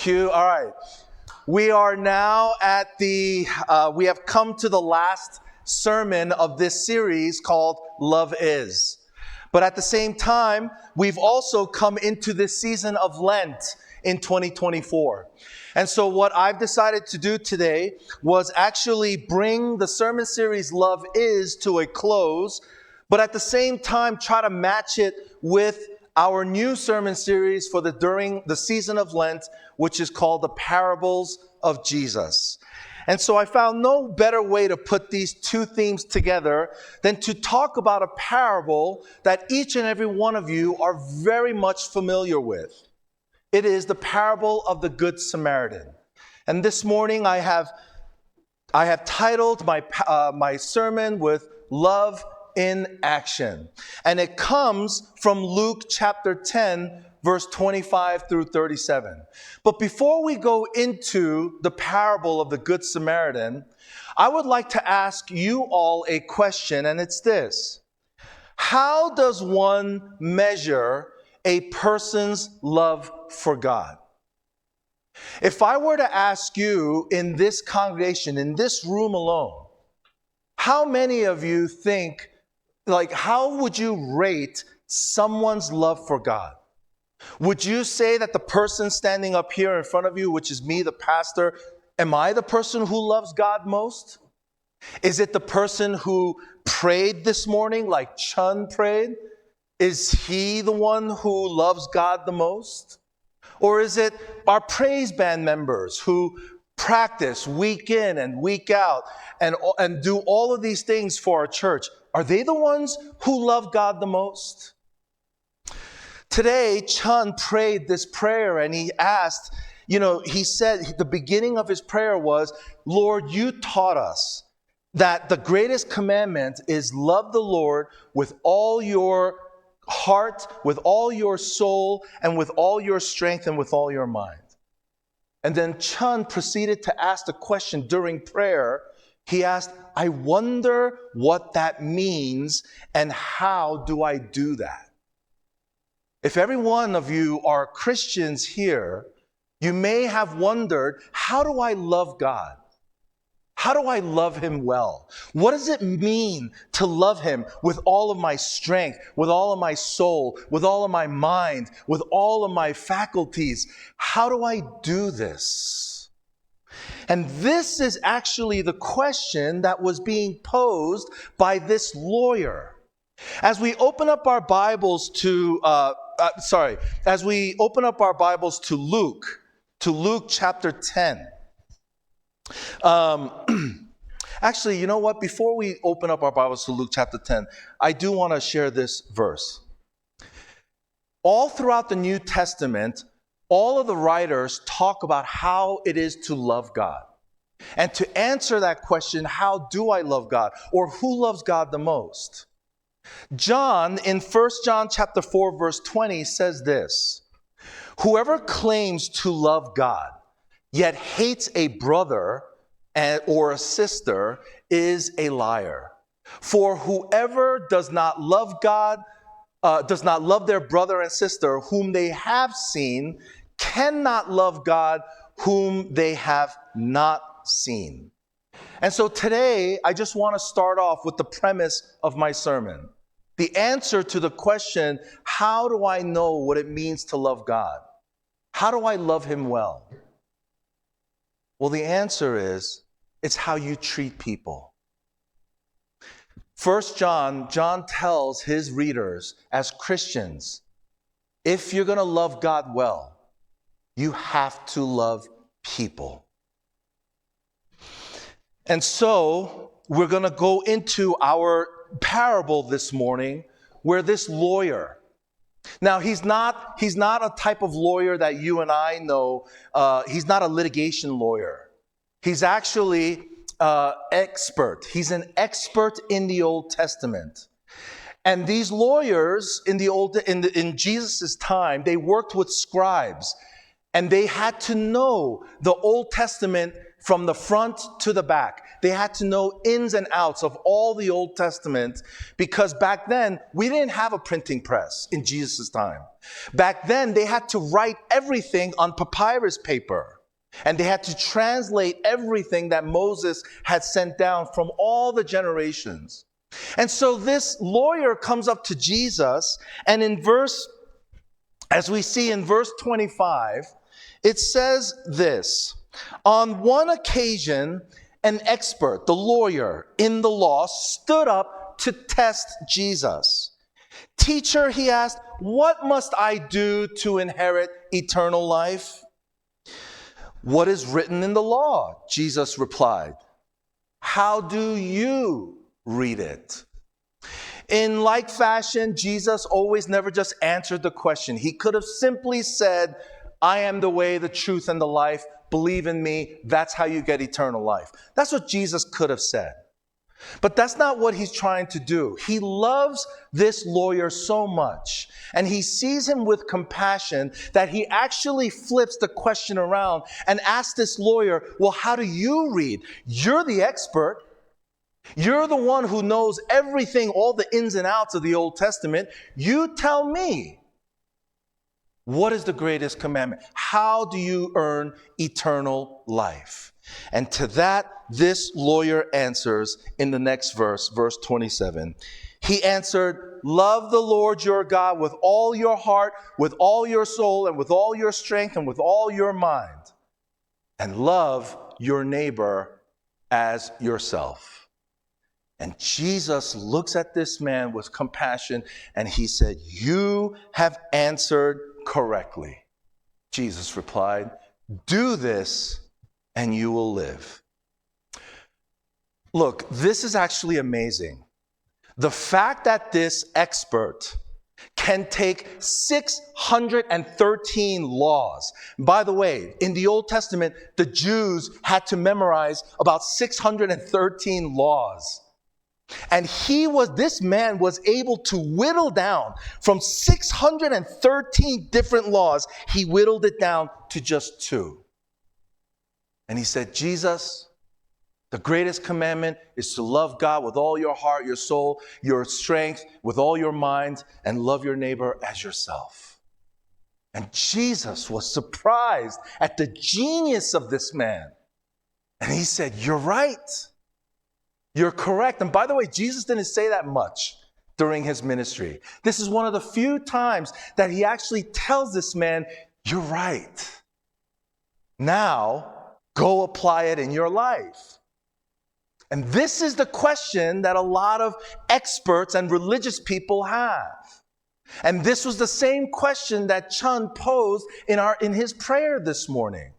Q. All right. We are now at we have come to the last sermon of this series called Love Is. But at the same time, we've also come into this season of Lent in 2024. And so what I've decided to do today was actually bring the sermon series Love Is to a close, but at the same time try to match it with our new sermon series for during the season of Lent, which is called The Parables of Jesus. And so I found no better way to put these two themes together than to talk about a parable that each and every one of you are very much familiar with. It is the parable of the Good Samaritan. And this morning I have titled my sermon with Love in Action. And it comes from Luke chapter 10, verse 25 through 37. But before we go into the parable of the Good Samaritan, I would like to ask you all a question, and it's this. How does one measure a person's love for God? If I were to ask you in this congregation, in this room alone, how many of you think, how would you rate someone's love for God? Would you say that the person standing up here in front of you, which is me, the pastor, am I the person who loves God most? Is it the person who prayed this morning like Chun prayed? Is he the one who loves God the most? Or is it our praise band members who practice week in and week out and do all of these things for our church? Are they the ones who love God the most? Today, Chun prayed this prayer and he asked, he said, the beginning of his prayer was, Lord, you taught us that the greatest commandment is love the Lord with all your heart, with all your soul, and with all your strength and with all your mind. And then Chun proceeded to ask the question during prayer. He asked, I wonder what that means and how do I do that? If every one of you are Christians here, you may have wondered, how do I love God? How do I love Him well? What does it mean to love Him with all of my strength, with all of my soul, with all of my mind, with all of my faculties? How do I do this? And this is actually the question that was being posed by this lawyer. As we open up our Bibles to Luke chapter 10. Actually, you know what? Before we open up our Bibles to Luke chapter 10, I do want to share this verse. All throughout the New Testament, all of the writers talk about how it is to love God. And to answer that question, how do I love God? Or who loves God the most? John, in 1 John chapter 4, verse 20, says this, whoever claims to love God, yet hates a brother or a sister is a liar. For whoever does not love God, does not love their brother and sister whom they have seen, cannot love God whom they have not seen. And so today, I just want to start off with the premise of my sermon. The answer to the question, how do I know what it means to love God? How do I love Him well? Well, the answer is, it's how you treat people. 1 John tells his readers, as Christians, if you're going to love God well, you have to love people. And so, we're going to go into our parable this morning where this lawyer, now he's not a type of lawyer that you and I know. He's not a litigation lawyer. He's actually expert. He's an expert in the Old Testament. And these lawyers in Jesus' time, they worked with scribes, and they had to know the Old Testament from the front to the back. They had to know ins and outs of all the Old Testament, because back then, we didn't have a printing press in Jesus' time. Back then, they had to write everything on papyrus paper. And they had to translate everything that Moses had sent down from all the generations. And so this lawyer comes up to Jesus, and as we see in verse 25, it says this: on one occasion, an expert, the lawyer in the law, stood up to test Jesus. Teacher, he asked, what must I do to inherit eternal life? What is written in the law? Jesus replied. How do you read it? In like fashion, Jesus always never just answered the question. He could have simply said, I am the way, the truth, and the life. Believe in me. That's how you get eternal life. That's what Jesus could have said. But that's not what he's trying to do. He loves this lawyer so much, and he sees him with compassion, that he actually flips the question around and asks this lawyer, well, how do you read? You're the expert. You're the one who knows everything, all the ins and outs of the Old Testament. You tell me, what is the greatest commandment? How do you earn eternal life? And to that, this lawyer answers in the next verse, verse 27. He answered, love the Lord your God with all your heart, with all your soul, and with all your strength, and with all your mind. And love your neighbor as yourself. And Jesus looks at this man with compassion, and he said, you have answered correctly. Jesus replied, do this and you will live. Look, this is actually amazing. The fact that this expert can take 613 laws. By the way, in the Old Testament, the Jews had to memorize about 613 laws. And this man was able to whittle down from 613 different laws, he whittled it down to just 2. And he said, Jesus, the greatest commandment is to love God with all your heart, your soul, your strength, with all your mind, and love your neighbor as yourself. And Jesus was surprised at the genius of this man. And he said, you're right. You're correct. And by the way, Jesus didn't say that much during his ministry. This is one of the few times that he actually tells this man, you're right. Now, go apply it in your life. And this is the question that a lot of experts and religious people have. And this was the same question that Chun posed in his prayer this morning.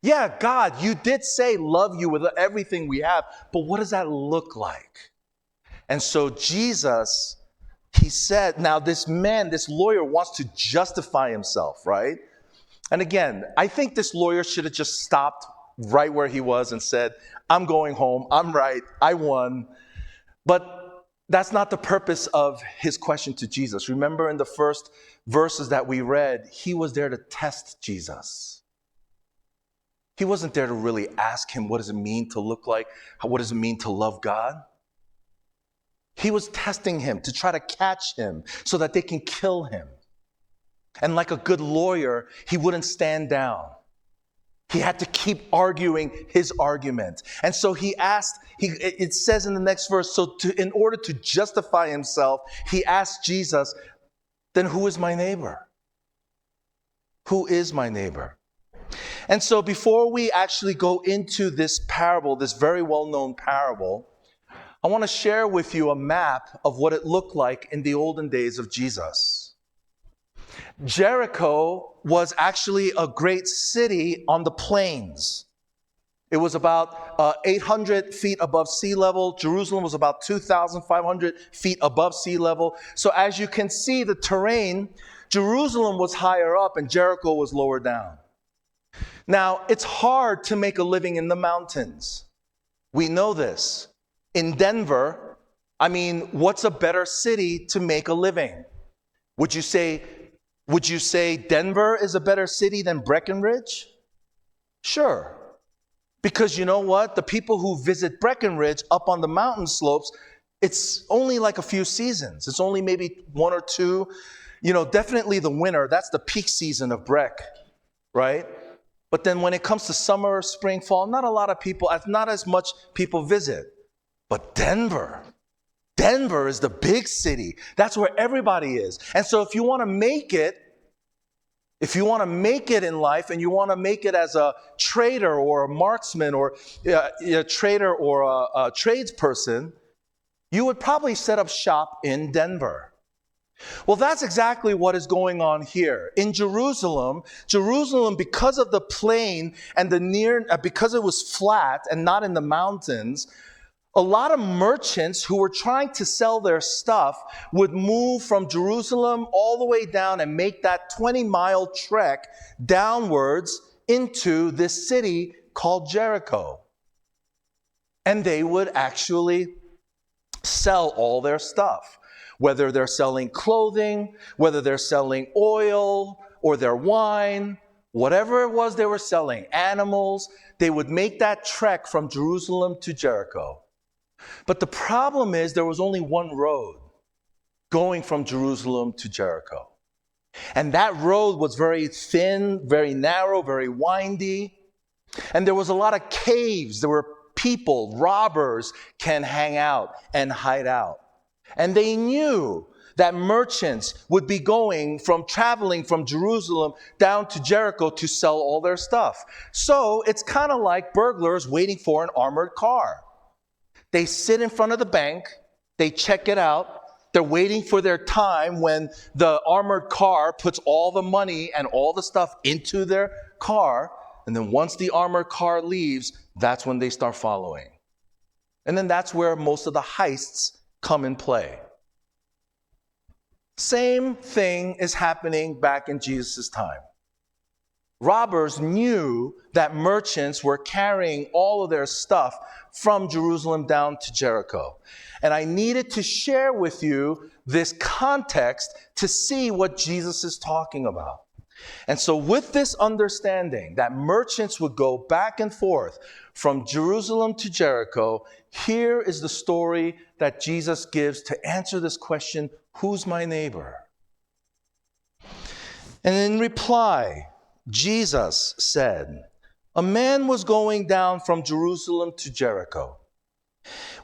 Yeah, God, you did say love you with everything we have, but what does that look like? And so Jesus, he said, now this lawyer wants to justify himself, right? And again, I think this lawyer should have just stopped right where he was and said, I'm going home, I'm right, I won. But that's not the purpose of his question to Jesus. Remember in the first verses that we read, he was there to test Jesus. He wasn't there to really ask him, what does it mean to look like? What does it mean to love God? He was testing him to try to catch him so that they can kill him. And like a good lawyer, he wouldn't stand down. He had to keep arguing his argument. And so he asked, it says in the next verse, in order to justify himself, he asked Jesus, then who is my neighbor? Who is my neighbor? And so before we actually go into this parable, this very well-known parable, I want to share with you a map of what it looked like in the olden days of Jesus. Jericho was actually a great city on the plains. It was about 800 feet above sea level. Jerusalem was about 2,500 feet above sea level. So as you can see, the terrain, Jerusalem was higher up and Jericho was lower down. Now, it's hard to make a living in the mountains. We know this. In Denver, what's a better city to make a living? Would you say Denver is a better city than Breckenridge? Sure. Because you know what? The people who visit Breckenridge up on the mountain slopes, it's only like a few seasons. It's only maybe one or two. Definitely the winter, that's the peak season of Breck, right? But then when it comes to summer, spring, fall, not as much people visit. But Denver is the big city. That's where everybody is. And so if you want to make it in life, and you want to make it as a trader or a marksman or a trader or a tradesperson, you would probably set up shop in Denver. Well, that's exactly what is going on here. In Jerusalem, because of the plain and because it was flat and not in the mountains, a lot of merchants who were trying to sell their stuff would move from Jerusalem all the way down and make that 20-mile trek downwards into this city called Jericho. And they would actually sell all their stuff, whether they're selling clothing, whether they're selling oil or their wine, whatever it was they were selling, animals, they would make that trek from Jerusalem to Jericho. But the problem is there was only one road going from Jerusalem to Jericho. And that road was very thin, very narrow, very windy. And there was a lot of caves. There were people, robbers can hang out and hide out. And they knew that merchants would be traveling from Jerusalem down to Jericho to sell all their stuff. So it's kind of like burglars waiting for an armored car. They sit in front of the bank, they check it out, they're waiting for their time when the armored car puts all the money and all the stuff into their car, and then once the armored car leaves, that's when they start following. And then that's where most of the heists come in play. Same thing is happening back in Jesus' time. Robbers knew that merchants were carrying all of their stuff from Jerusalem down to Jericho. And I needed to share with you this context to see what Jesus is talking about. And so with this understanding that merchants would go back and forth from Jerusalem to Jericho, here is the story that Jesus gives to answer this question, who's my neighbor? And in reply, Jesus said, a man was going down from Jerusalem to Jericho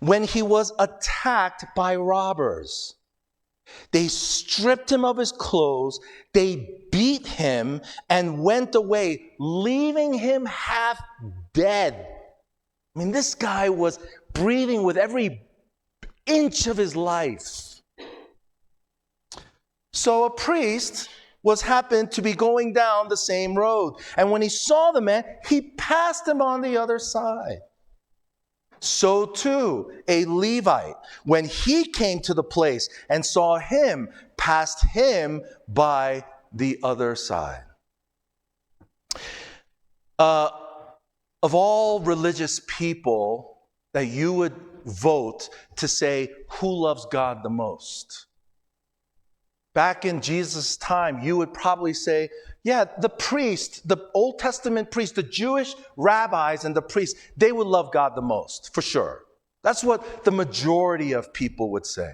when he was attacked by robbers. They stripped him of his clothes, they beat him, and went away, leaving him half dead. I mean, this guy was breathing with every inch of his life. So a priest happened to be going down the same road. And when he saw the man, he passed him on the other side. So too, a Levite, when he came to the place and saw him, passed him by the other side. Of all religious people that you would vote to say who loves God the most, back in Jesus' time, you would probably say, yeah, the priest, the Old Testament priest, the Jewish rabbis and the priests, they would love God the most, for sure. That's what the majority of people would say.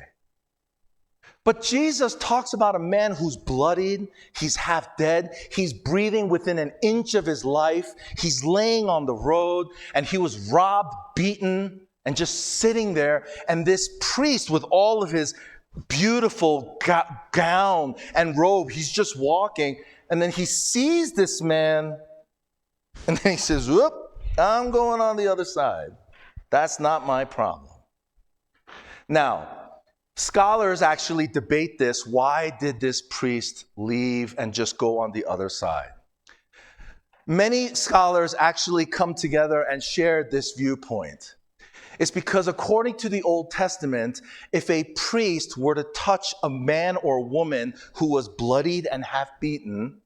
But Jesus talks about a man who's bloodied, he's half dead, he's breathing within an inch of his life, he's laying on the road, and he was robbed, beaten, and just sitting there. And this priest, with all of his beautiful gown and robe, he's just walking, and then he sees this man, and then he says, whoop, I'm going on the other side. That's not my problem. Now, scholars actually debate this. Why did this priest leave and just go on the other side? Many scholars actually come together and share this viewpoint. It's because according to the Old Testament, if a priest were to touch a man or woman who was bloodied and half beaten,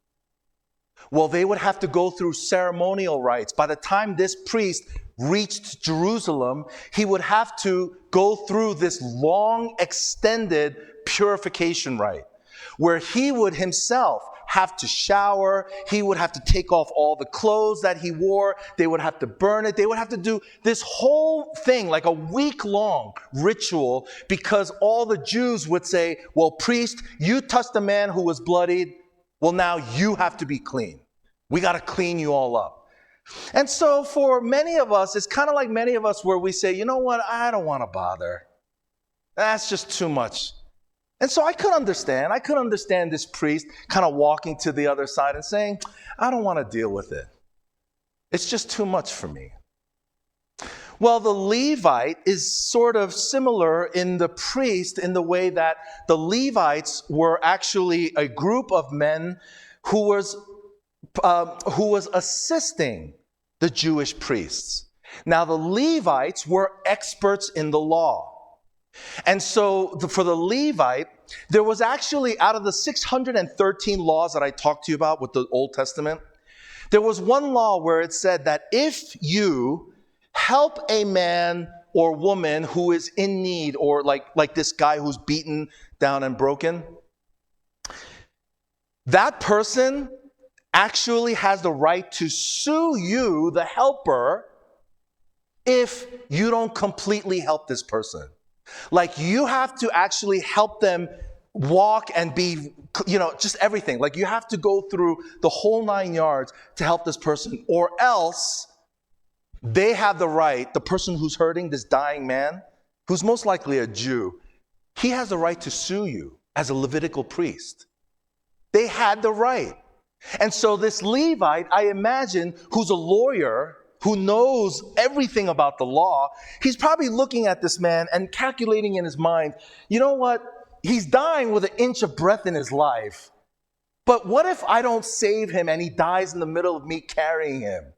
well, they would have to go through ceremonial rites. By the time this priest reached Jerusalem, he would have to go through this long, extended purification rite, where he would himself have to shower. He would have to take off all the clothes that he wore. They would have to burn it. They would have to do this whole thing, like a week-long ritual, because all the Jews would say, well, priest, you touched a man who was bloodied. Well, now you have to be clean. We got to clean you all up. And so for many of us, it's kind of like many of us where we say, you know what, I don't want to bother. That's just too much. And so I could understand this priest kind of walking to the other side and saying, I don't want to deal with it. It's just too much for me. Well, the Levite is sort of similar in the priest in the way that the Levites were actually a group of men who was assisting the Jewish priests. Now, the Levites were experts in the law. And so for the Levite, there was actually, out of the 613 laws that I talked to you about with the Old Testament, there was one law where it said that if you help a man or woman who is in need, or like this guy who's beaten down and broken, that person actually has the right to sue you, the helper, if you don't completely help this person. Like, you have to actually help them walk and be, just everything. Like, you have to go through the whole 9 yards to help this person, or else they have the right, the person who's hurting, this dying man, who's most likely a Jew, he has the right to sue you as a Levitical priest. They had the right. And so this Levite, I imagine, who's a lawyer, who knows everything about the law, he's probably looking at this man and calculating in his mind, you know what? He's dying with an inch of breath in his life. But what if I don't save him and he dies in the middle of me carrying him?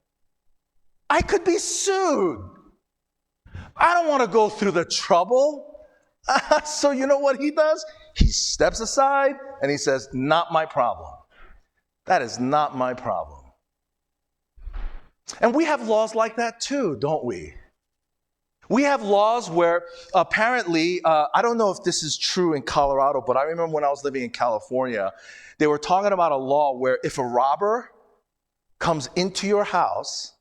I could be sued. I don't want to go through the trouble. So you know what he does? He steps aside and he says, not my problem. That is not my problem. And we have laws like that too, don't we? We have laws where apparently, I don't know if this is true in Colorado, but I remember when I was living in California, they were talking about a law where if a robber comes into your house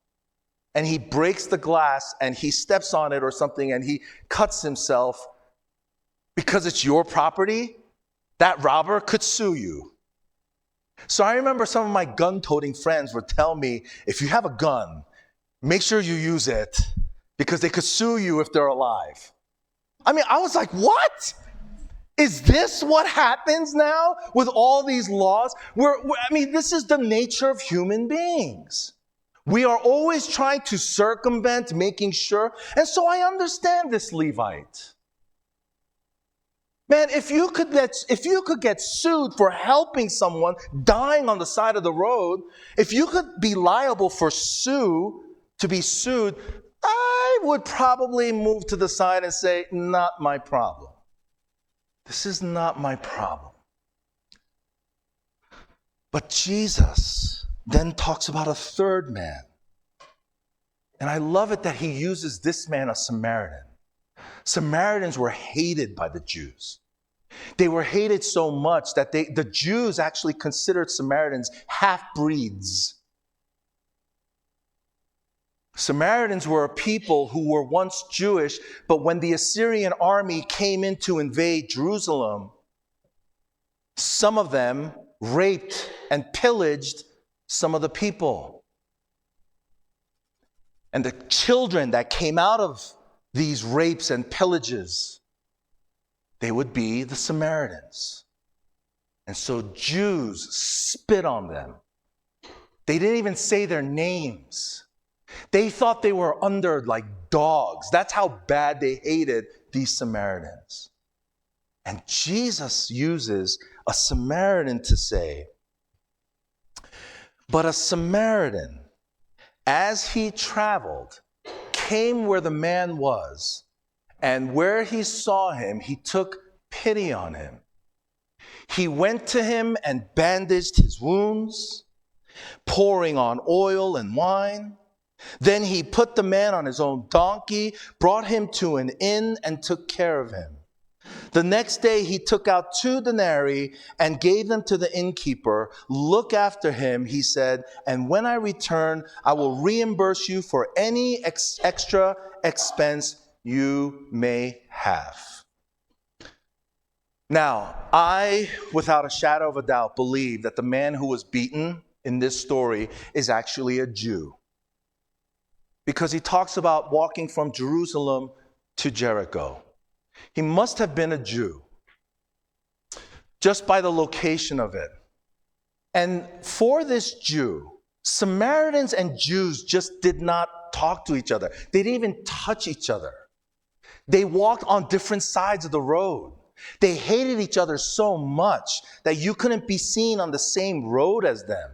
and he breaks the glass and he steps on it or something and he cuts himself, because it's your property, that robber could sue you. So I remember some of my gun-toting friends would tell me, if you have a gun, make sure you use it, because they could sue you if they're alive. I mean, I was like, what? Is this what happens now with all these laws? This is the nature of human beings. We are always trying to circumvent, making sure. And so I understand this Levite. Man, if you could get sued for helping someone dying on the side of the road, if you could be liable to be sued, I would probably move to the side and say, not my problem. This is not my problem. But Jesus then talks about a third man. And I love it that he uses this man, a Samaritan. Samaritans were hated by the Jews. They were hated so much that the Jews actually considered Samaritans half-breeds. Samaritans were a people who were once Jewish, but when the Assyrian army came in to invade Jerusalem, some of them raped and pillaged some of the people. And the children that came out of these rapes and pillages, they would be the Samaritans. And so Jews spit on them. They didn't even say their names. They thought they were under like dogs. That's how bad they hated these Samaritans. And Jesus uses a Samaritan to say, but a Samaritan, as he traveled, came where the man was, and where he saw him, he took pity on him. He went to him and bandaged his wounds, pouring on oil and wine. Then he put the man on his own donkey, brought him to an inn, and took care of him. The next day he took out 2 denarii and gave them to the innkeeper. Look after him, he said, and when I return, I will reimburse you for any extra expense you may have. Now, I, without a shadow of a doubt, believe that the man who was beaten in this story is actually a Jew. Because he talks about walking from Jerusalem to Jericho. He must have been a Jew, just by the location of it. And for this Jew, Samaritans and Jews just did not talk to each other. They didn't even touch each other. They walked on different sides of the road. They hated each other so much that you couldn't be seen on the same road as them.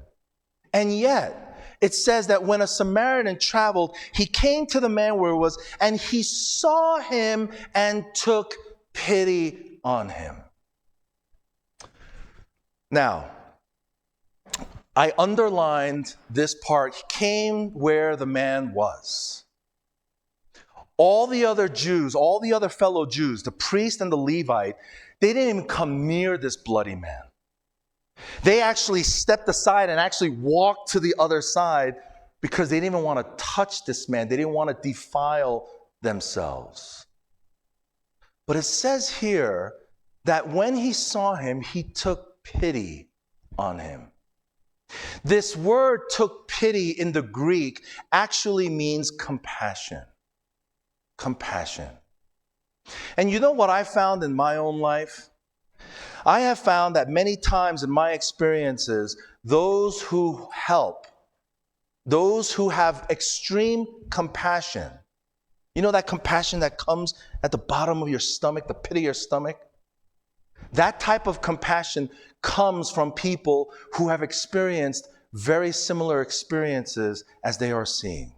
And yet, it says that when a Samaritan traveled, he came to the man where he was, and he saw him and took pity on him. Now, I underlined this part. He came where the man was. All the other Jews, all the other fellow Jews, the priest and the Levite, they didn't even come near this bloody man. They actually stepped aside and actually walked to the other side because they didn't even want to touch this man. They didn't want to defile themselves. But it says here that when he saw him, he took pity on him. This word "took pity" in the Greek actually means compassion. Compassion. And you know what I found in my own life? I have found that many times in my experiences, those who help, those who have extreme compassion, you know that compassion that comes at the bottom of your stomach, the pit of your stomach? That type of compassion comes from people who have experienced very similar experiences as they are seeing.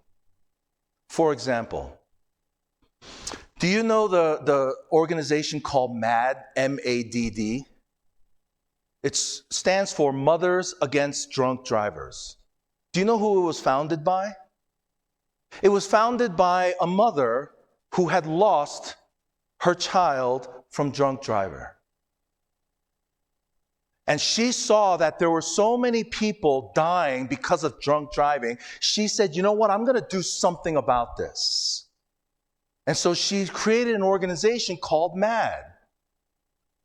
For example, do you know the organization called MADD, M-A-D-D? It stands for Mothers Against Drunk Drivers. Do you know who it was founded by? It was founded by a mother who had lost her child from drunk driver. And she saw that there were so many people dying because of drunk driving. She said, you know what, I'm going to do something about this. And so she created an organization called MADD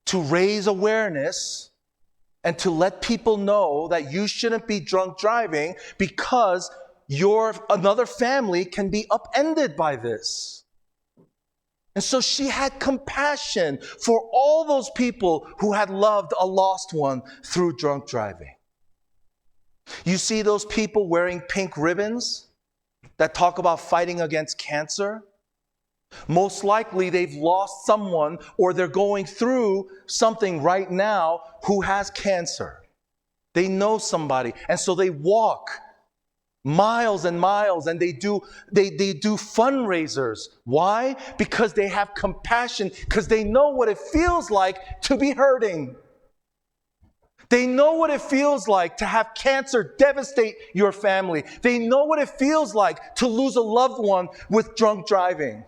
to raise awareness and to let people know that you shouldn't be drunk driving because another family can be upended by this. And so she had compassion for all those people who had loved a lost one through drunk driving. You see those people wearing pink ribbons that talk about fighting against cancer? Most likely they've lost someone or they're going through something right now who has cancer. They know somebody, and so they walk miles and miles and they do fundraisers. Why? Because they have compassion, because they know what it feels like to be hurting. They know what it feels like to have cancer devastate your family. They know what it feels like to lose a loved one with drunk driving.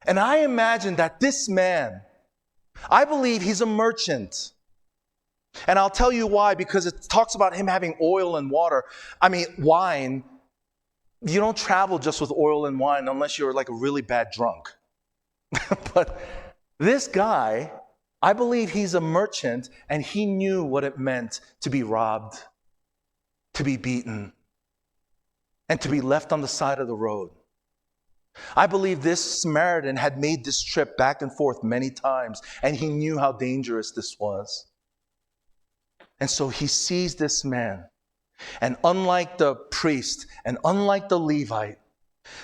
And I imagine that this man, I believe he's a merchant. And I'll tell you why, because it talks about him having oil and water. I mean, wine, you don't travel just with oil and wine unless you're like a really bad drunk. But this guy, I believe he's a merchant, and he knew what it meant to be robbed, to be beaten, and to be left on the side of the road. I believe this Samaritan had made this trip back and forth many times, and he knew how dangerous this was. And so he sees this man, and unlike the priest and unlike the Levite,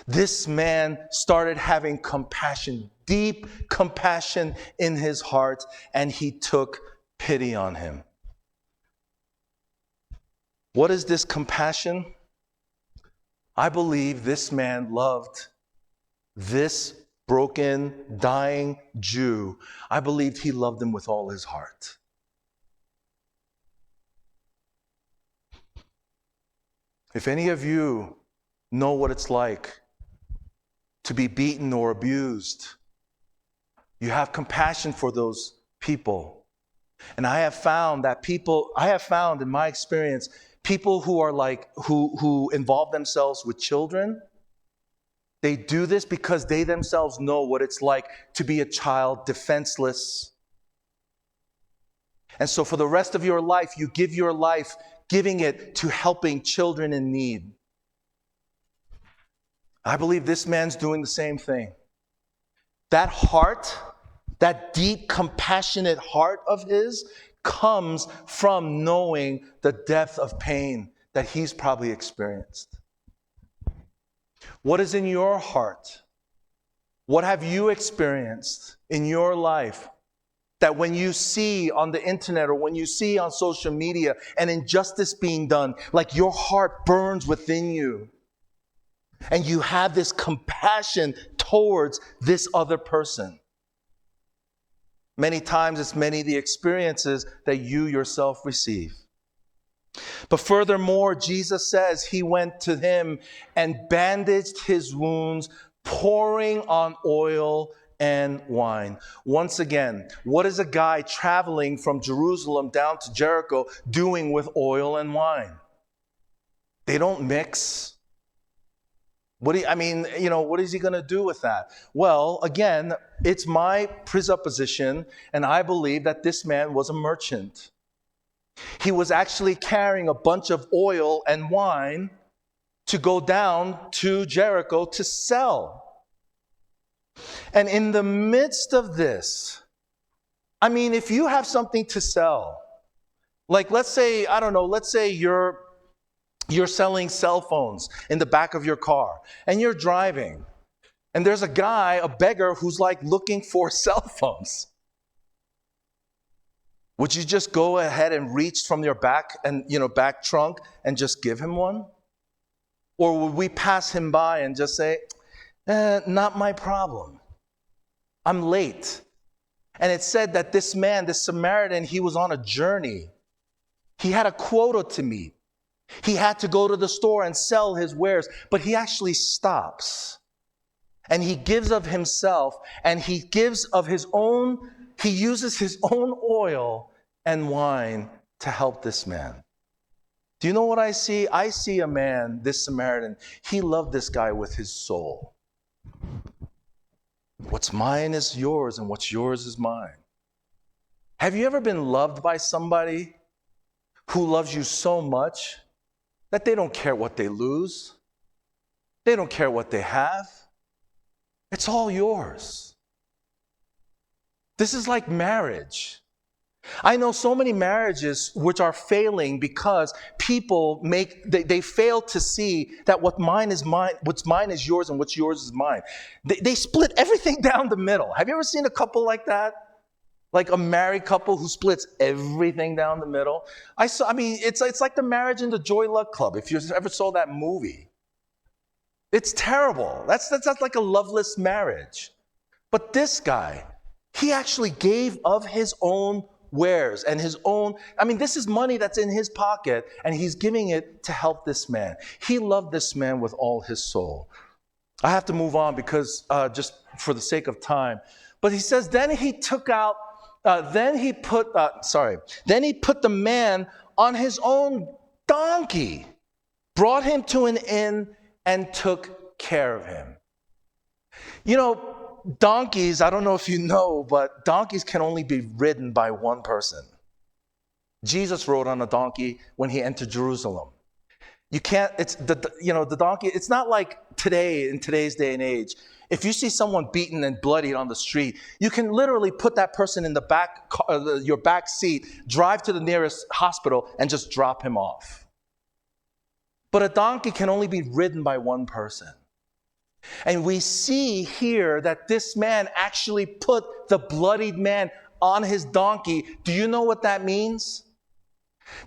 this man started having compassion, deep compassion in his heart, and he took pity on him. What is this compassion? I believe this man loved this broken, dying Jew. I believed he loved him with all his heart. If any of you know what it's like to be beaten or abused, You have compassion for those people. And I have found in my experience, people who are who involve themselves with children, they do this because they themselves know what it's like to be a child, defenseless. And so for the rest of your life, you give your life, giving it to helping children in need. I believe this man's doing the same thing. That heart, that deep, compassionate heart of his comes from knowing the depth of pain that he's probably experienced. What is in your heart? What have you experienced in your life that when you see on the internet or when you see on social media an injustice being done, like your heart burns within you and you have this compassion towards this other person? Many times it's many of the experiences that you yourself receive. But furthermore, Jesus says he went to him and bandaged his wounds, pouring on oil and wine. Once again, what is a guy traveling from Jerusalem down to Jericho doing with oil and wine? They don't mix. What is he going to do with that? Well, again, it's my presupposition, and I believe that this man was a merchant. He was actually carrying a bunch of oil and wine to go down to Jericho to sell. And in the midst of this, if you have something to sell, like let's say you're selling cell phones in the back of your car and you're driving and there's a beggar who's looking for cell phones. Would you just go ahead and reach from your back trunk and just give him one? Or would we pass him by and just say, not my problem. I'm late. And it said that this man, this Samaritan, he was on a journey. He had a quota to meet. He had to go to the store and sell his wares, but he actually stops. And he gives of himself, and he gives of his own. He uses his own oil and wine to help this man. Do you know what I see? I see a man, this Samaritan, he loved this guy with his soul. What's mine is yours, and what's yours is mine. Have you ever been loved by somebody who loves you so much that they don't care what they lose? They don't care what they have. It's all yours. This is like marriage. I know so many marriages which are failing because people they fail to see that what's mine is yours and what's yours is mine. They split everything down the middle. Have you ever seen a couple like that? Like a married couple who splits everything down the middle? It's like the Marriage in the Joy Luck Club, if you ever saw that movie. It's terrible. That's like a loveless marriage. But this guy, he actually gave of his own wares and his own, this is money that's in his pocket, and he's giving it to help this man. He loved this man with all his soul. I have to move on because just for the sake of time. But he says, then he put the man on his own donkey, brought him to an inn, and took care of him. Donkeys, I don't know if you know, but donkeys can only be ridden by one person. Jesus rode on a donkey when he entered Jerusalem. You can't, the donkey, it's not like today, in today's day and age. If you see someone beaten and bloodied on the street, you can literally put that person in the back, your back seat, drive to the nearest hospital, and just drop him off. But a donkey can only be ridden by one person. And we see here that this man actually put the bloodied man on his donkey. Do you know what that means?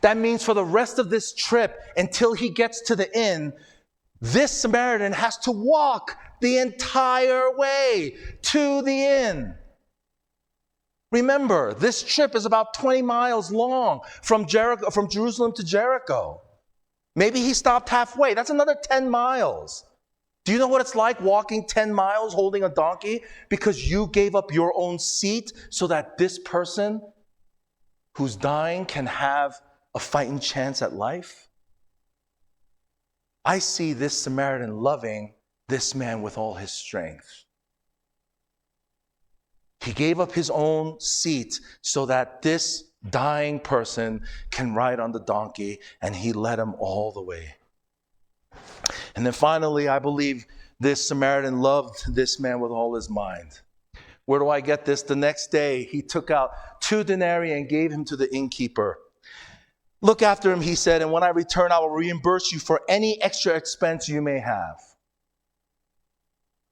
That means for the rest of this trip, until he gets to the inn, this Samaritan has to walk the entire way to the inn. Remember, this trip is about 20 miles long from Jerusalem to Jericho. Maybe he stopped halfway. That's another 10 miles. Do you know what it's like walking 10 miles holding a donkey because you gave up your own seat so that this person who's dying can have a fighting chance at life? I see this Samaritan loving this man with all his strength. He gave up his own seat so that this dying person can ride on the donkey, and he led him all the way. And then finally, I believe this Samaritan loved this man with all his mind. Where do I get this? The next day, he took out 2 denarii and gave him to the innkeeper. Look after him, he said, and when I return, I will reimburse you for any extra expense you may have.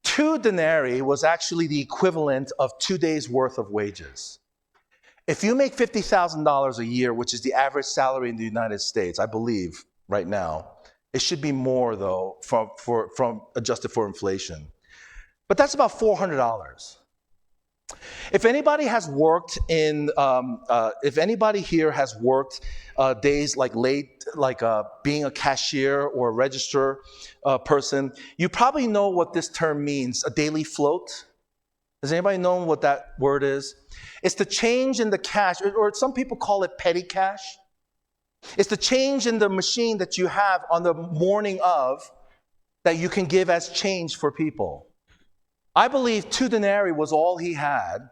2 denarii was actually the equivalent of 2 days' worth of wages. If you make $50,000 a year, which is the average salary in the United States, I believe, right now, it should be more, though, from adjusted for inflation. But that's about $400. If anybody has worked if anybody here has worked days like being a cashier or a register person, you probably know what this term means, a daily float. Does anybody know what that word is? It's the change in the cash, or some people call it petty cash. It's the change in the machine that you have on the morning of that you can give as change for people. I believe 2 denarii was all he had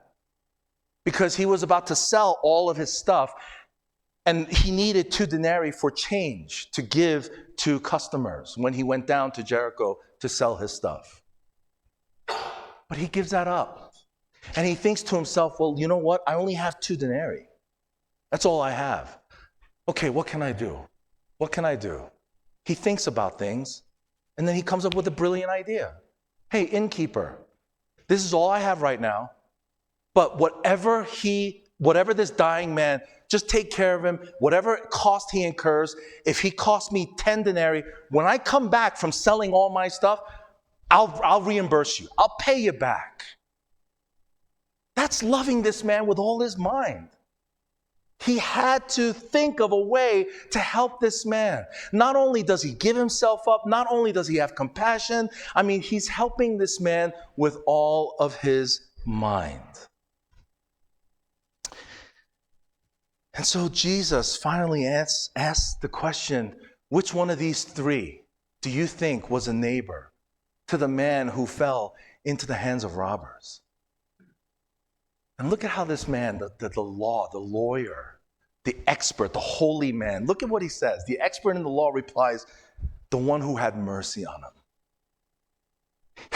because he was about to sell all of his stuff, and he needed 2 denarii for change to give to customers when he went down to Jericho to sell his stuff. But he gives that up. And he thinks to himself, well, you know what? I only have 2 denarii. That's all I have. Okay, what can I do? What can I do? He thinks about things, and then he comes up with a brilliant idea. Hey, innkeeper, this is all I have right now, but whatever this dying man, just take care of him, whatever cost he incurs. If he costs me 10 denarii, when I come back from selling all my stuff, I'll reimburse you. I'll pay you back. That's loving this man with all his mind. He had to think of a way to help this man. Not only does he give himself up, not only does he have compassion, he's helping this man with all of his mind. And so Jesus finally asks the question, which one of these 3 do you think was a neighbor to the man who fell into the hands of robbers? And look at how this man, the lawyer, the expert, the holy man, look at what he says. The expert in the law replies, the one who had mercy on him.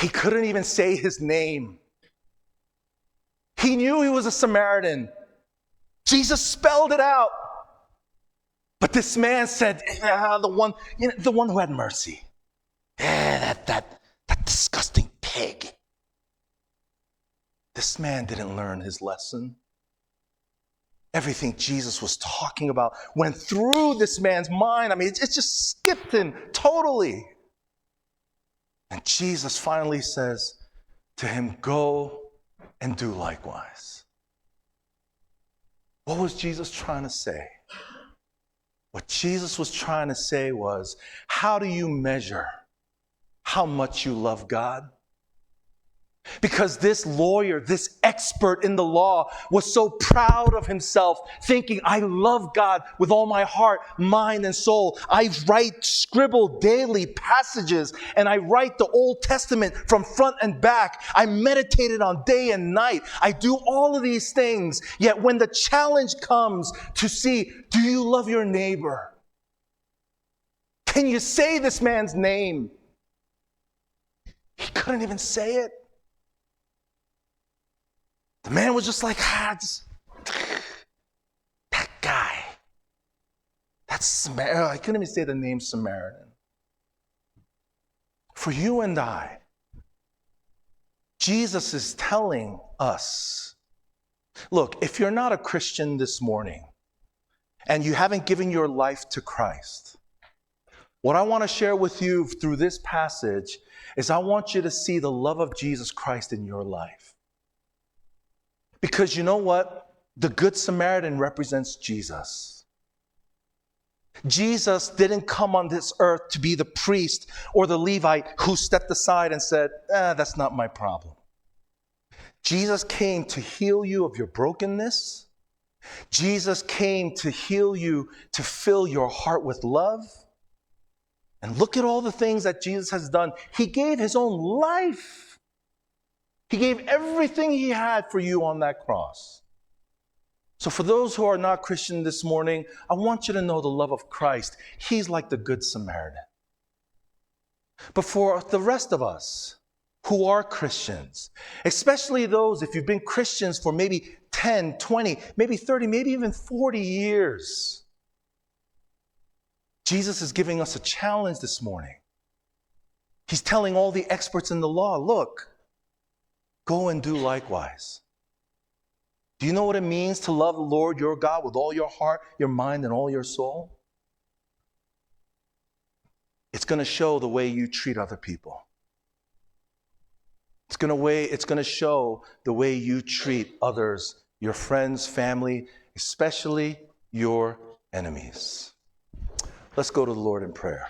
He couldn't even say his name. He knew he was a Samaritan. Jesus spelled it out. But this man said, the one who had mercy. That disgusting pig. This man didn't learn his lesson. Everything Jesus was talking about went through this man's mind. It just skipped him totally. And Jesus finally says to him, go and do likewise. What was Jesus trying to say? What Jesus was trying to say was, how do you measure how much you love God? Because this lawyer, this expert in the law, was so proud of himself, thinking, I love God with all my heart, mind, and soul. I scribble daily passages, and I write the Old Testament from front and back. I meditate it on day and night. I do all of these things. Yet when the challenge comes to see, do you love your neighbor? Can you say this man's name? He couldn't even say it. The man was just like, that guy. That's Samaritan. I couldn't even say the name Samaritan. For you and I, Jesus is telling us, look, if you're not a Christian this morning and you haven't given your life to Christ, what I want to share with you through this passage is I want you to see the love of Jesus Christ in your life. Because you know what? The Good Samaritan represents Jesus. Jesus didn't come on this earth to be the priest or the Levite who stepped aside and said, that's not my problem. Jesus came to heal you of your brokenness. Jesus came to heal you, to fill your heart with love. And look at all the things that Jesus has done. He gave his own life. He gave everything he had for you on that cross. So for those who are not Christian this morning, I want you to know the love of Christ. He's like the Good Samaritan. But for the rest of us who are Christians, especially those, if you've been Christians for maybe 10, 20, maybe 30, maybe even 40 years, Jesus is giving us a challenge this morning. He's telling all the experts in the law, look, go and do likewise. Do you know what it means to love the Lord your God with all your heart, your mind, and all your soul? It's going to show the way you treat other people. It's going to show the way you treat others, your friends, family, especially your enemies. Let's go to the Lord in prayer.